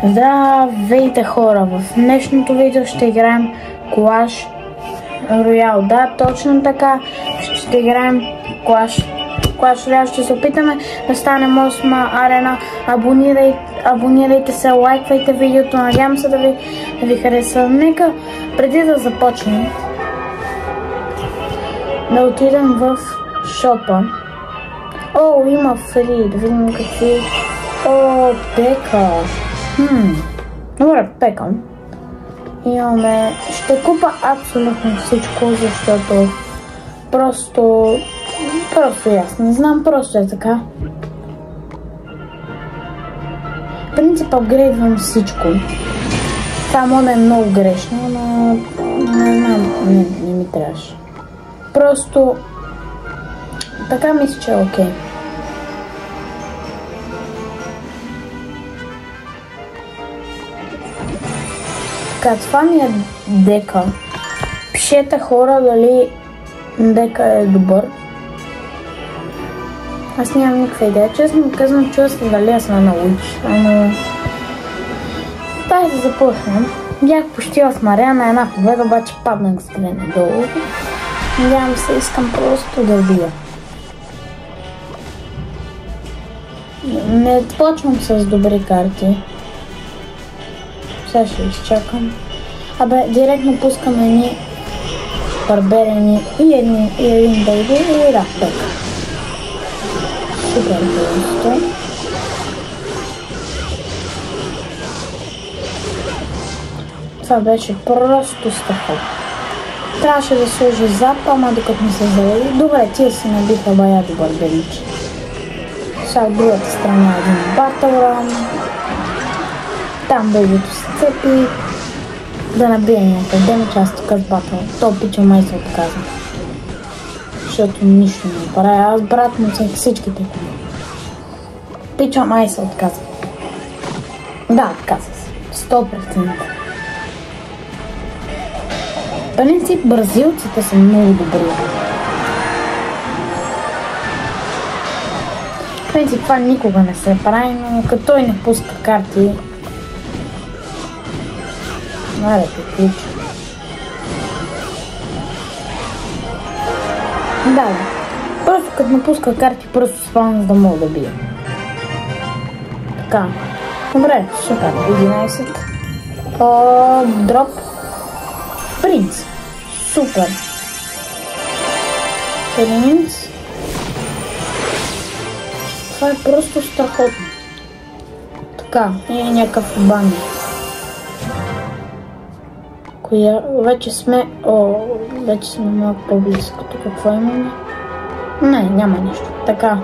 Здравейте хора! В днешното видео ще играем Clash Royale. Да, точно така. Ще играем Clash Royale. Ще се опитаме да станем 8 арена. Абонирайте се, лайквайте видеото. Надявам се да ви хареса. Нека преди да започнем да отидем в шопа. О, има фри. Да видим какви. О, пека. Добре, пекам. Имаме... Ще купа абсолютно всичко, защото просто аз не знам, просто е така. В принцип апгрейдвам всичко. Това може да е много грешно, но не знам, не ми трябваше. Просто така мисля, че е окей. Така, това ми е дека. Пишете хора дали дека е добър. Аз нямам никаква идея. Честно казвам, чува се дали аз ме научи. Ама... Дай да започнем. Бях почти в арена на една победа, обаче паднах с две надолу. Надявам се, искам просто да бия. Не почвам с добри карти. Сега ще изчакам. Абе, директно пускаме ни барберени и един бейби и рафтек. Супер просто. Това беше просто страхотно. Трябваше да сложи зап, ама докато не се завали. Добре, тия си набиха бая добър беличи. Сега от другата страна един батълран. Там бейбито се цепи. Да набия някакъв демидж, аз тук с батъл. То пича май се отказа. Защото нищо не направя. Аз брат му цех всичките. Пича май се отказа. Да, отказа се. 100%. В принцип, бразилците са много добри. В принцип, това никога не се прави, но като той не пуска карти, аре, приключи. Да. Просто като напуска карти, просто спавам, за да мога да бия. Така. Добре, супер. 11. Дроп. Принц. Супер. Принц. Това е просто страхотно. Така. И някакъв бан. Вече сме малко по-близко. Какво имаме? Не, няма нищо. Така.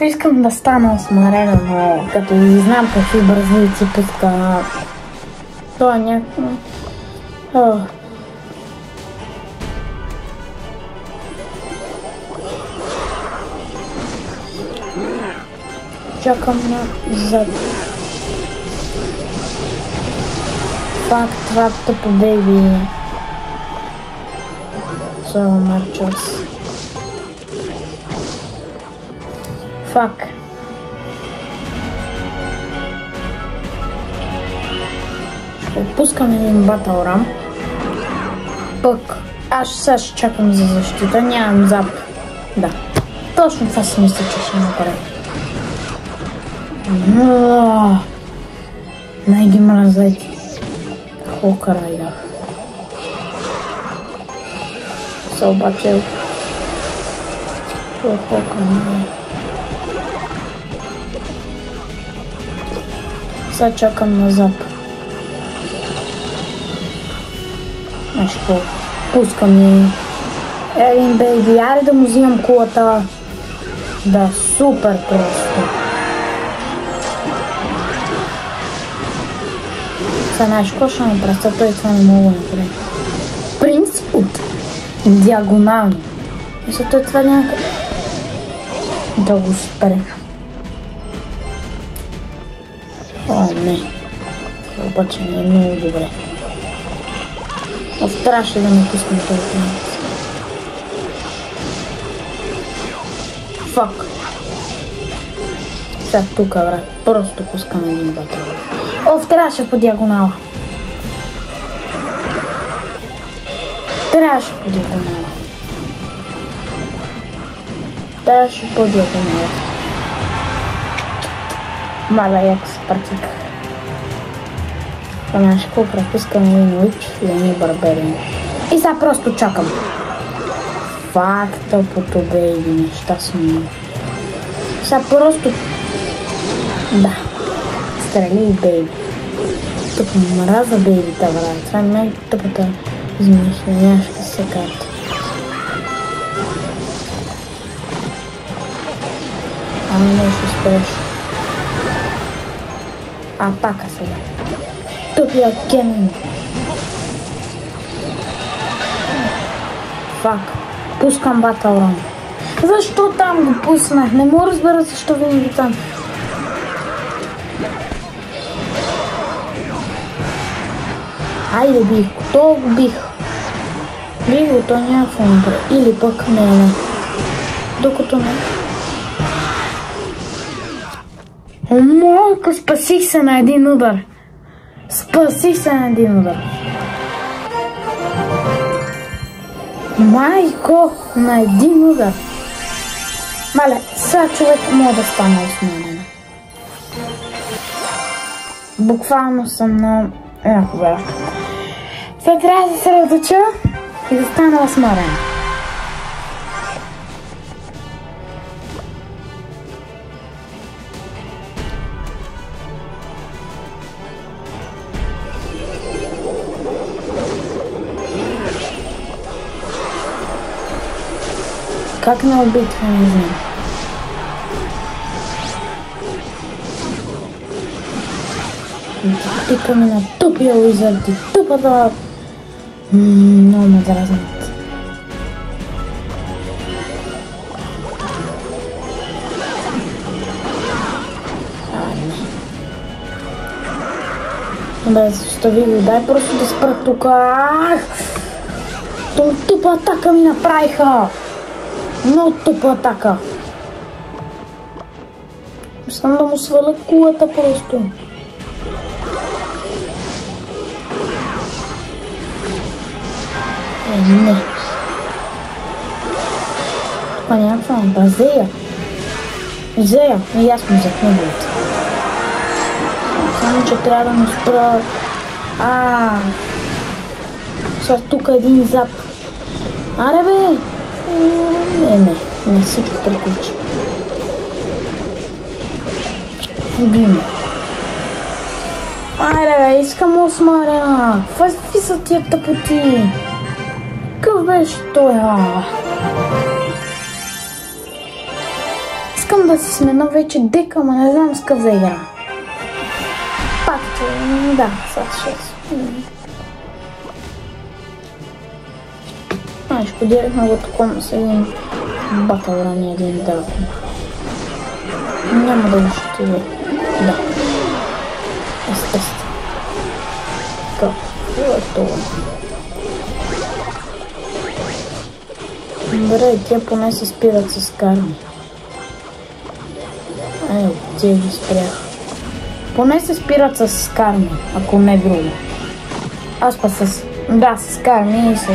Искам да стана осмарена, но като и знам какви бразилци пуска. Това е някакво... Чакам назад. Фак, това тъпо бейби. So much. Фак. Ще отпускам един батълрам. Пък аз сега ще чакам за защита. Нямам зап. Да. Точно това си мисля, че ще направя. Най ги мразайки. Хокъра ях. Са обаче... Хокъра. Сега чакам на зап. Знаеш какво? Пускам и... Един бейби, аре да му взимам кулата. Да, супер просто. Сега знаеш какво ще направя? Той това не мога да направя. Принц от диагонално. Мисля, той това някакъв... Да го спре. О, не. Обаче не е много добре. Трябваше да не пускам този принц. Фак. Сега тук, брат, просто пускам един батъл. Оф, трябваше по диагонала. Трябваше по диагонала. Трябваше по диагонала. Мала, яко се партиках. Знаеш какво, пропускам един лич и едни барберини. И сега просто чакам. Факта по тебе и неща съм. Сега просто... Да. Стрели, бейби. Тук мраза бейбита, брат. Това е най-тъпата измишленяшка се карта. Ами не ще успееш. Атака сега. Тъпия Кенин. Фак. Пускам батълран. Защо там го пуснах? Не мога разбера защо винаги там. Айде бих го. То го бих. Бих го, то няма какво направи. Или пък не. Докато не. О, майко, спасих се на един удар. Спасих се на един удар. Майко, на един удар. Мале, сега човек може да стане османен. Буквално съм на една победа. Сега трябва да се съсредоточа и да стана осмарена. Как не убитва, не знам. Тика ми на тупия уизърд и тупата... Много ме дразнат. Бе, застави го, дай просто да спра тука. Тупа атака ми направиха. Много тъпа атака. Искам да му сваля кулата просто. Не. Това няма това, Зея. Зея, и аз му взех неговите. Само, че трябва да му спра... Сега тук един зап. Аре бе! Не всичко приключи. Любимо. Айде бе, искам осмарена. Какви са тия тъпоти? Какъв беше той? Искам да си смена вече дека, ама не знам с какъв да игра. Пак, да, сега 6. Ще поделихме го такова с един батълран и един дракон. Няма да го ще ви. Да. Естествено. Какво е това? Добре, тя поне се спират с карми. Тя ги спрях. Поне се спират с карми, ако не друго. Аз па с... Да, с карми и с...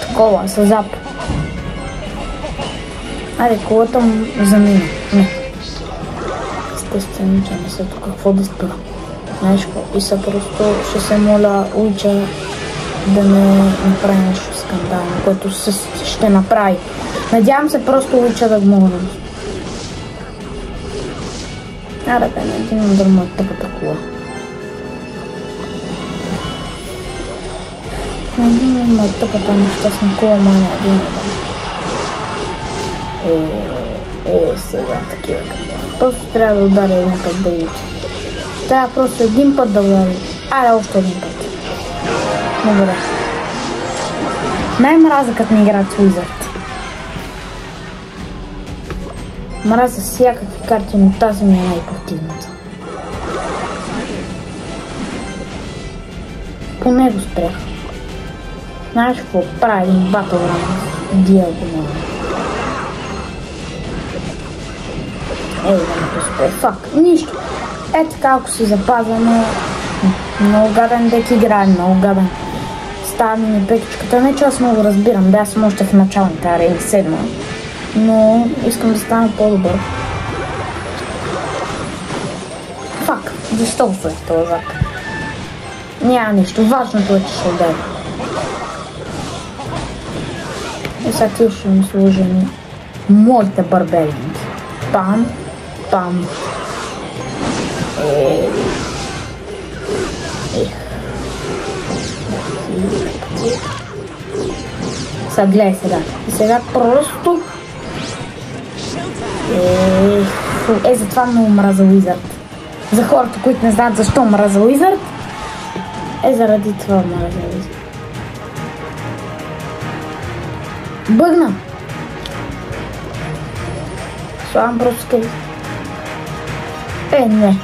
такова, с зап. Айде, колата му замина. Не. Естествено, че не са тук какво да спра. Знаеш какво? И са просто ще се моля Уича да не направи нещо скандално, което ще направи. Надявам се просто Уича да го мога да... Аре бе, на един удар му е тъпата кола. На един удар му е тъпата нещастна кола, ма на един удар. Сега такива къде. Просто трябва да ударя един път да видите. Трябва просто един път да ударя. Айде, още един път. Добре. Най-мраза като ми играят с Wizard. Мразя всякакви карти, но тази ми е най-противната. Поне го спрях. Знаеш какво? Прави един батълран. Диагонал. Ей, да супер, фак, нищо. Ето kako си запазено. Много гаден дек играе, много гаден. Става ми пекичката. Не че аз много разбирам, да аз съм още в началните арени 7, но искам да стана по-добър. Фак, защо го след това зак? Няма нищо, важното е, че ще удари. И сега ти ще ми сложи моите барберинки. Пам, пам. Сега гледай сега. И сега просто... затова много мраза Уизард. За хората, които не знаят защо мраза Уизард, заради това мраза Уизард. Бъгна! Слагам просто скели. Не.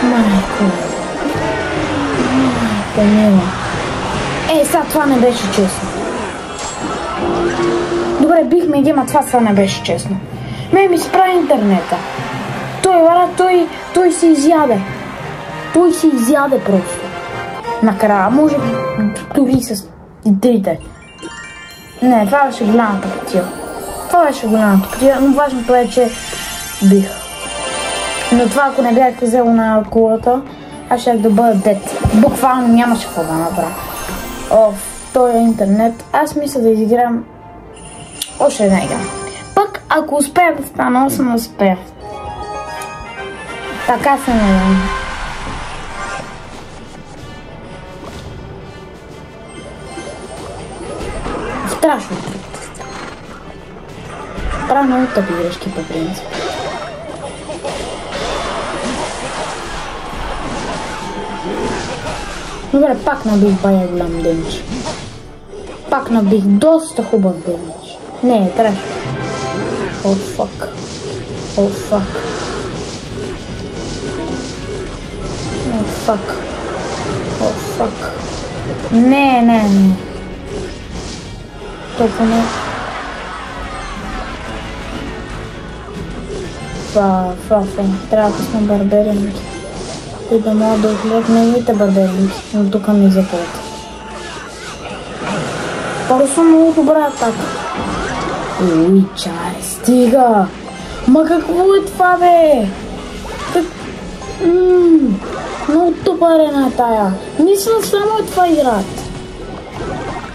Майко мила. Сега това не беше честно. Добре, бихме ги, ама това сега не беше честно. Ми справи интернета. Той се изяде. Той се изяде просто. Накрая, може дори с трите. Не, това беше голямата потия. Но важното е, че бих. Но това, ако не бях взел на кулата, аз щях да бъда дет. Буквално нямаше какво да направя. В този интернет, аз мисля да изиграм още една игра. Пък, ако успея да стана 8, успея. Така се надявам. Страшно. Правя много тъпи грешки по принцип. Добре, пак набих бая голям демидж. Пак набих доста хубав демидж. Не, треш. О, фак. О, фак. О, фак. О, фак. Не. Толкова не. Трябва да сме барберинки. И да мога да отгледат неговите барберинки, но тук ми заплата. Просто много добра атака. Уй, чай, стига! Ма какво е това, бе? Много тупа арена е тая. Мисля, само е това играят.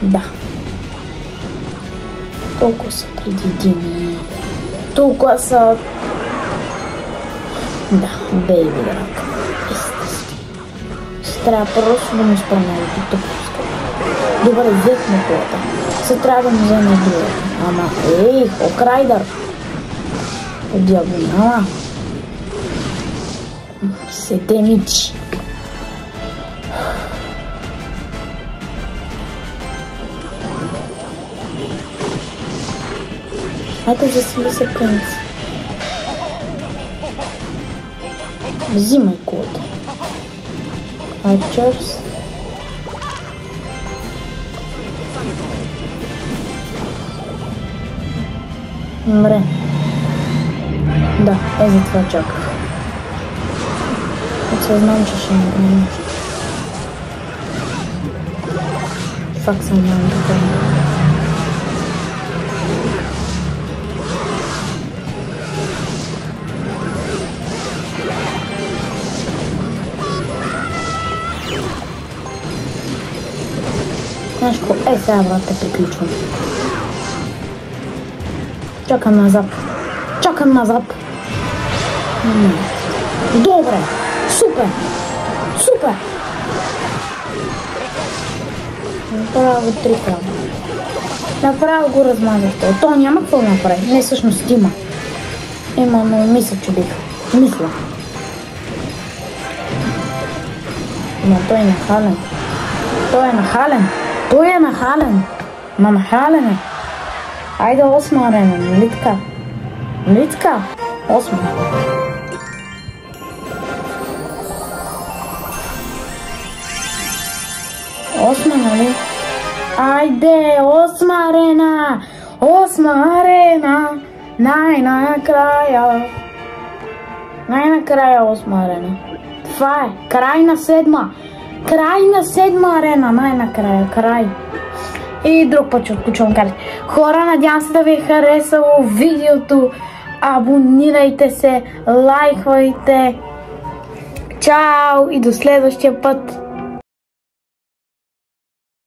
Да. Толкова са предвидими. Толкова са... Да, бейби драк. Трябва просто да му изпълнява тук. Добре, взехме колата. Се трябва да му вземе друга. Ама, Хокрайдър! От диагонала. Сетемич. Ето засили се принц. Взимай колата. Арчърс. Добре. Да, за това чаках. Знам, че ще направим нещо. Фак съм много така. Знаеш какво? Сега, брат, те приключвам. Чакам назад. Добре! Супер! Направо 3 крава. Направо го размазахте. То няма какво да направи. Не, всъщност има. Но мисля, че бих. Мисля. Но той е нахален. Ма нахален е. Айде 8 арена, нали така? 8. 8, нали? Айде, 8 арена! 8 арена! Най-накрая! Най-накрая 8 арена. Това е, край на 7. Край на 7 арена, най-накрая, край. И друг път ще отключвам карти. Хора, надявам се да ви е харесало видеото. Абонирайте се, лайквайте. Чао и до следващия път.